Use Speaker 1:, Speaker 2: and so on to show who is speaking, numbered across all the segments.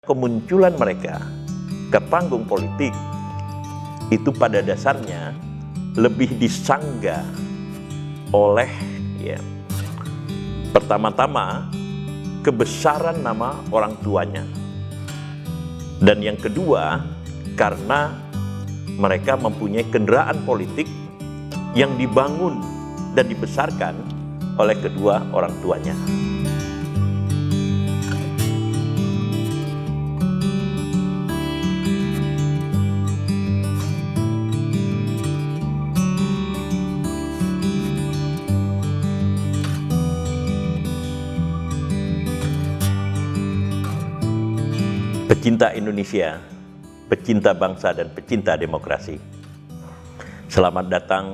Speaker 1: Kemunculan mereka ke panggung politik itu pada dasarnya lebih disangga oleh pertama-tama kebesaran nama orang tuanya, dan yang kedua karena mereka mempunyai kendaraan politik yang dibangun dan dibesarkan oleh kedua orang tuanya. Pecinta Indonesia, pecinta bangsa dan pecinta demokrasi, selamat datang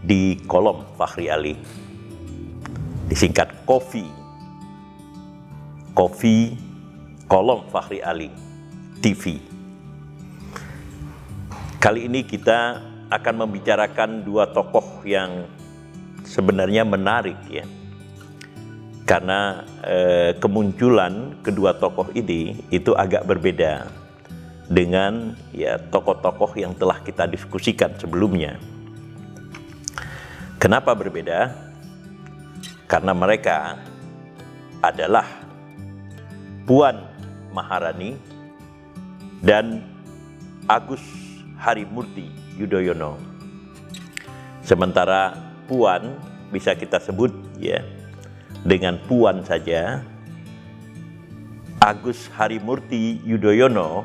Speaker 1: di kolom Fakhri Ali, disingkat KOFI, kolom Fakhri Ali TV. Kali ini kita akan membicarakan dua tokoh yang sebenarnya menarik karena kemunculan kedua tokoh ini itu agak berbeda dengan tokoh-tokoh yang telah kita diskusikan sebelumnya. Kenapa berbeda? Karena mereka adalah Puan Maharani dan Agus Harimurti Yudhoyono. Sementara Puan bisa kita sebut dengan Puan saja. Agus Harimurti Yudhoyono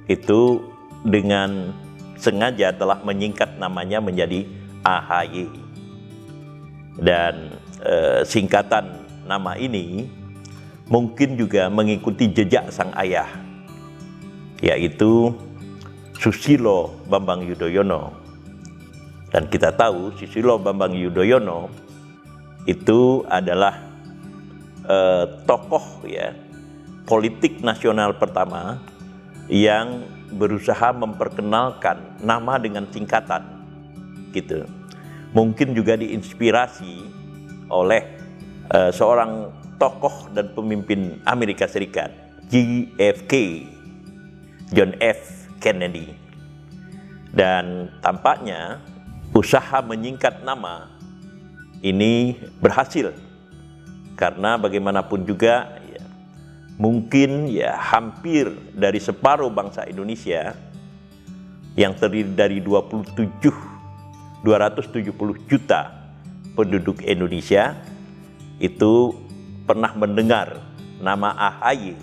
Speaker 1: itu dengan sengaja telah menyingkat namanya menjadi AHY, dan singkatan nama ini mungkin juga mengikuti jejak sang ayah, yaitu Susilo Bambang Yudhoyono. Dan kita tahu Susilo Bambang Yudhoyono itu adalah tokoh politik nasional pertama yang berusaha memperkenalkan nama dengan singkatan gitu. Mungkin juga diinspirasi oleh seorang tokoh dan pemimpin Amerika Serikat, JFK, John F. Kennedy. Dan tampaknya usaha menyingkat nama ini berhasil, karena bagaimanapun juga mungkin hampir dari separuh bangsa Indonesia yang terdiri dari 270 juta penduduk Indonesia itu pernah mendengar nama AHY.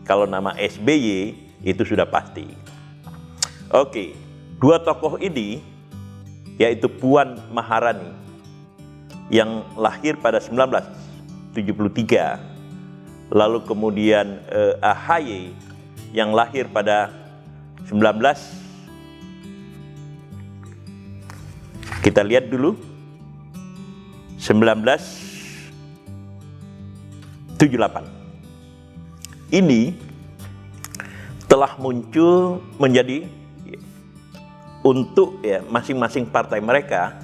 Speaker 1: Kalau nama SBY itu sudah pasti. Oke, dua tokoh ini yaitu Puan Maharani yang lahir pada 1973, lalu kemudian AHY yang lahir pada kita lihat dulu 1978. Ini telah muncul menjadi untuk masing-masing partai mereka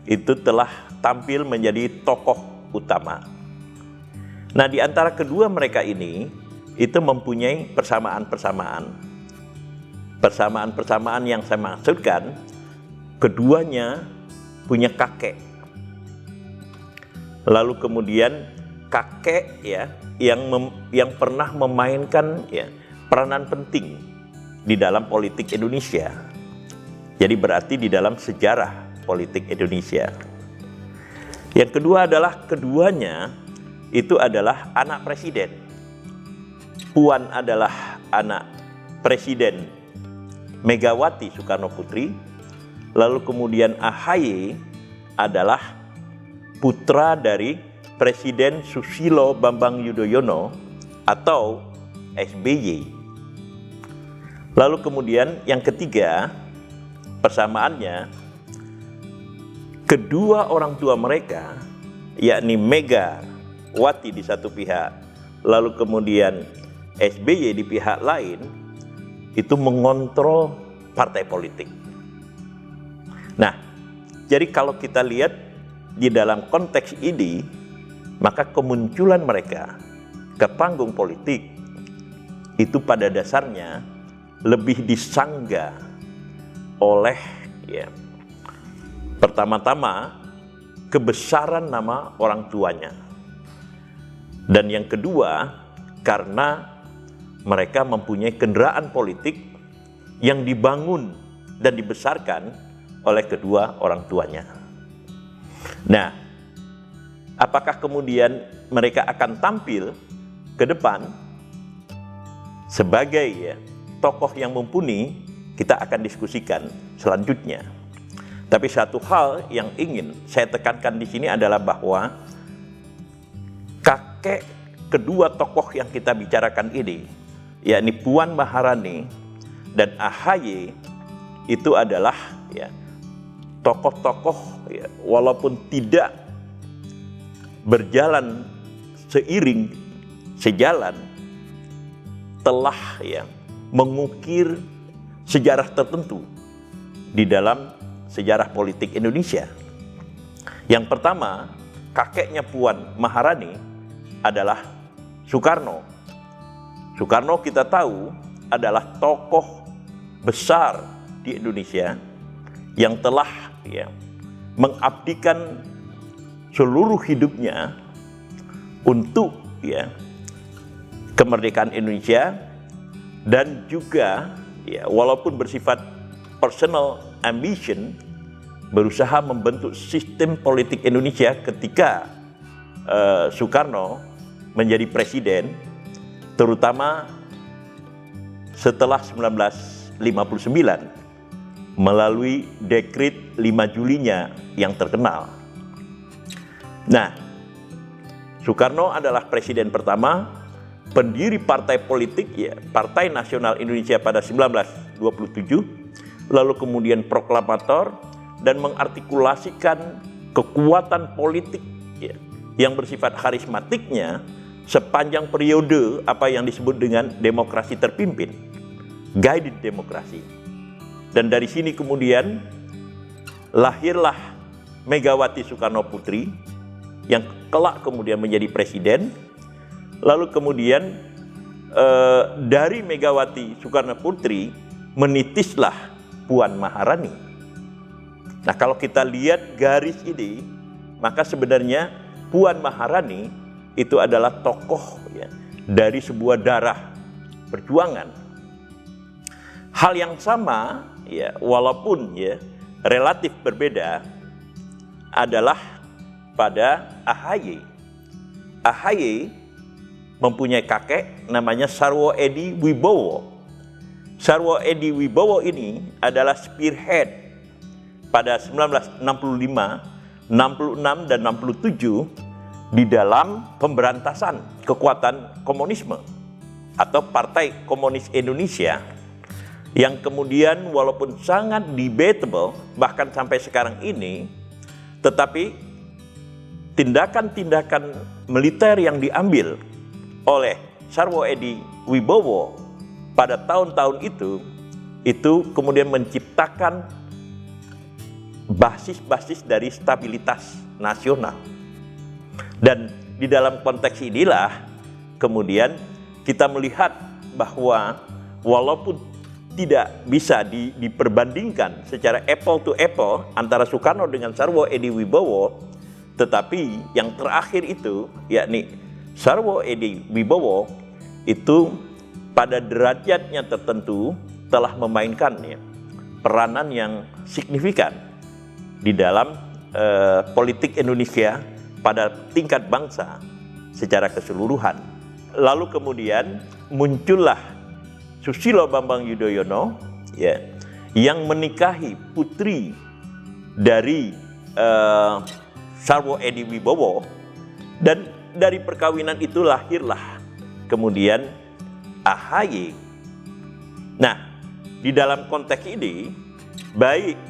Speaker 1: itu telah tampil menjadi tokoh utama. Nah, di antara kedua mereka ini itu mempunyai persamaan yang saya maksudkan, keduanya punya kakek. Lalu kemudian kakek yang pernah memainkan peranan penting di dalam politik Indonesia. Jadi berarti di dalam sejarah politik Indonesia. Yang kedua adalah keduanya itu adalah anak presiden. Puan adalah anak Presiden Megawati Soekarno Putri, lalu kemudian AHY adalah putra dari Presiden Susilo Bambang Yudhoyono atau SBY. Lalu kemudian yang ketiga persamaannya, kedua orang tua mereka, yakni Megawati di satu pihak, lalu kemudian SBY di pihak lain, itu mengontrol partai politik. Nah, jadi kalau kita lihat di dalam konteks ini, maka kemunculan mereka ke panggung politik itu pada dasarnya lebih disangga oleh pertama-tama kebesaran nama orang tuanya, dan yang kedua karena mereka mempunyai kendaraan politik yang dibangun dan dibesarkan oleh kedua orang tuanya. Nah, apakah kemudian mereka akan tampil ke depan sebagai tokoh yang mumpuni? Kita akan diskusikan selanjutnya. Tapi satu hal yang ingin saya tekankan di sini adalah bahwa kakek kedua tokoh yang kita bicarakan ini, yakni Puan Maharani dan AHY, itu adalah tokoh-tokoh walaupun tidak berjalan sejalan, telah mengukir sejarah tertentu di dalam sejarah politik Indonesia. Yang pertama, kakeknya Puan Maharani adalah Soekarno. Soekarno kita tahu adalah tokoh besar di Indonesia yang telah mengabdikan seluruh hidupnya untuk kemerdekaan Indonesia, dan juga walaupun bersifat personal ambition, berusaha membentuk sistem politik Indonesia ketika Soekarno menjadi presiden, terutama setelah 1959 melalui dekret 5 Julinya yang terkenal. Nah, Soekarno adalah presiden pertama, pendiri partai politik Partai Nasional Indonesia pada 1927, lalu kemudian proklamator dan mengartikulasikan kekuatan politik yang bersifat karismatiknya sepanjang periode apa yang disebut dengan demokrasi terpimpin, guided demokrasi. Dan dari sini kemudian lahirlah Megawati Soekarno Putri yang kelak kemudian menjadi presiden. Lalu kemudian dari Megawati Soekarno Putri menitislah Puan Maharani. Nah, kalau kita lihat garis ini, maka sebenarnya Puan Maharani itu adalah tokoh dari sebuah darah perjuangan. Hal yang sama walaupun relatif berbeda adalah pada AHY. AHY mempunyai kakek namanya Sarwo Edi Wibowo. Sarwo Edi Wibowo ini adalah spearhead pada 1965, 66, dan 67 di dalam pemberantasan kekuatan komunisme atau Partai Komunis Indonesia, yang kemudian walaupun sangat debatable bahkan sampai sekarang ini, tetapi tindakan-tindakan militer yang diambil oleh Sarwo Edi Wibowo pada tahun-tahun itu kemudian menciptakan basis-basis dari stabilitas nasional. Dan di dalam konteks inilah kemudian kita melihat bahwa walaupun tidak bisa diperbandingkan secara apple to apple antara Soekarno dengan Sarwo Edi Wibowo, tetapi yang terakhir itu yakni Sarwo Edi Wibowo itu pada derajatnya tertentu telah memainkan peranan yang signifikan di dalam politik Indonesia pada tingkat bangsa secara keseluruhan. Lalu kemudian muncullah Susilo Bambang Yudhoyono yang menikahi putri dari Sarwo Edi Wibowo, dan dari perkawinan itu lahirlah kemudian AHY. Nah, di dalam konteks ini baik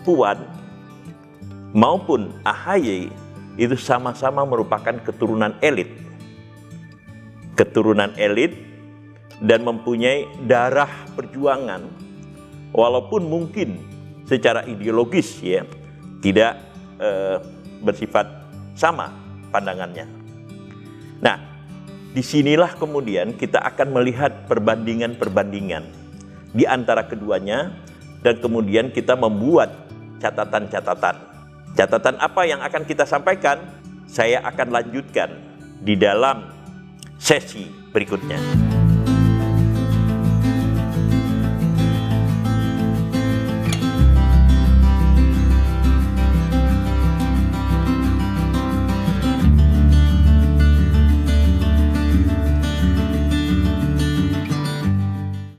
Speaker 1: Puan maupun AHY itu sama-sama merupakan keturunan elit. Keturunan elit dan mempunyai darah perjuangan, walaupun mungkin secara ideologis tidak bersifat sama pandangannya. Nah, disinilah kemudian kita akan melihat perbandingan-perbandingan di antara keduanya, dan kemudian kita membuat catatan-catatan. Catatan apa yang akan kita sampaikan? Saya akan lanjutkan di dalam sesi berikutnya.